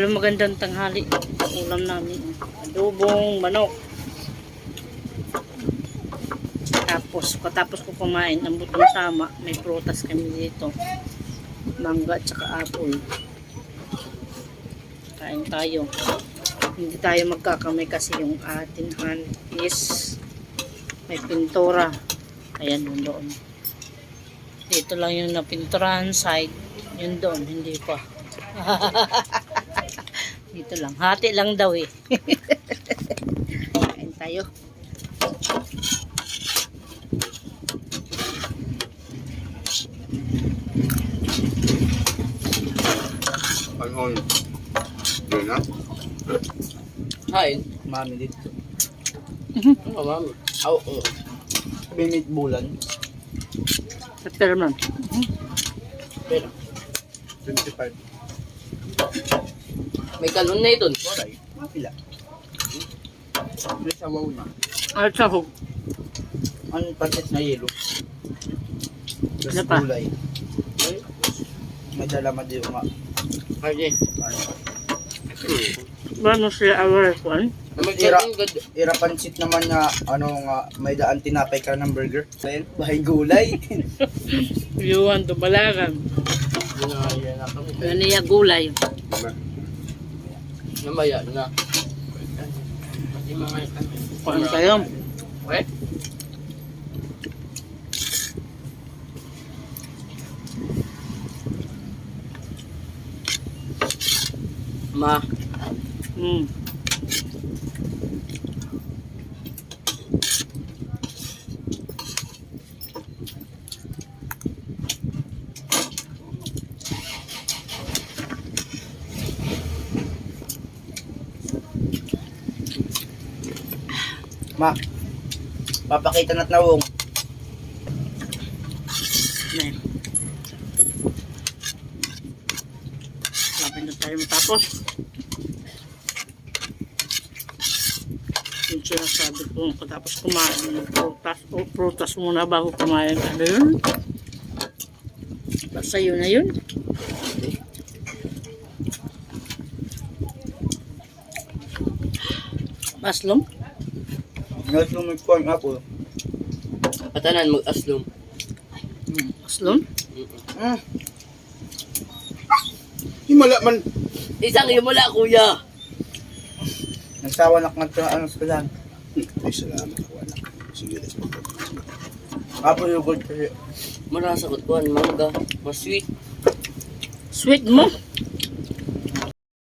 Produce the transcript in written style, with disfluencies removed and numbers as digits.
Magandang tanghali. Ulam namin. Adobong manok. Tapos, katapos ko kumain ang butong tama, may prutas kami dito. Mangga at saka apple. Kain tayo. Hindi tayo magkakamay kasi yung ating hand is may pintura. Ayan yun doon. Dito lang yung napinturahan side. Yun doon, hindi pa. Dito lang. Hati lang daw eh. Kain tayo. Panghon. Yun na. Kain. Mami dito. Ano mami? Oo. Binit bulan. Pero man. Pero 25. may kalon na ito. Waray. Mapila. May sawaw na. At sahog. Ang pancit na yelo. Ano Tapos pa? gulay. Ay, may dalamad yung nga. Ay, Ano siya aware ko? Ira pancit naman na ano nga may daan tinapay ka ng burger. Ayun, bahay gulay. Yuan to balagan. Ginaya na kami. Ano niya gulay. Namaya na. Kuhan kayo. Okay? Ma. Hmm. Ma. Papakita na't nawong. Ayan. Lapin na tayo matapos. Yung sinasabi ko, katapos kumain ng prutas, o prutas muna bago kumain. Ano yun? Basta yun na yun. Maslom? Ngayon lumikwan ako. Patanan mag-aslom. Maslom? Himala man. Isang himula, kuya. Nagsawa na kang ano sa lang. Ay, salamat. Wala. Sige, let's go. Apo yung good kasi. Marasa ko kuhan, mangga. Mas sweet. Sweet mo?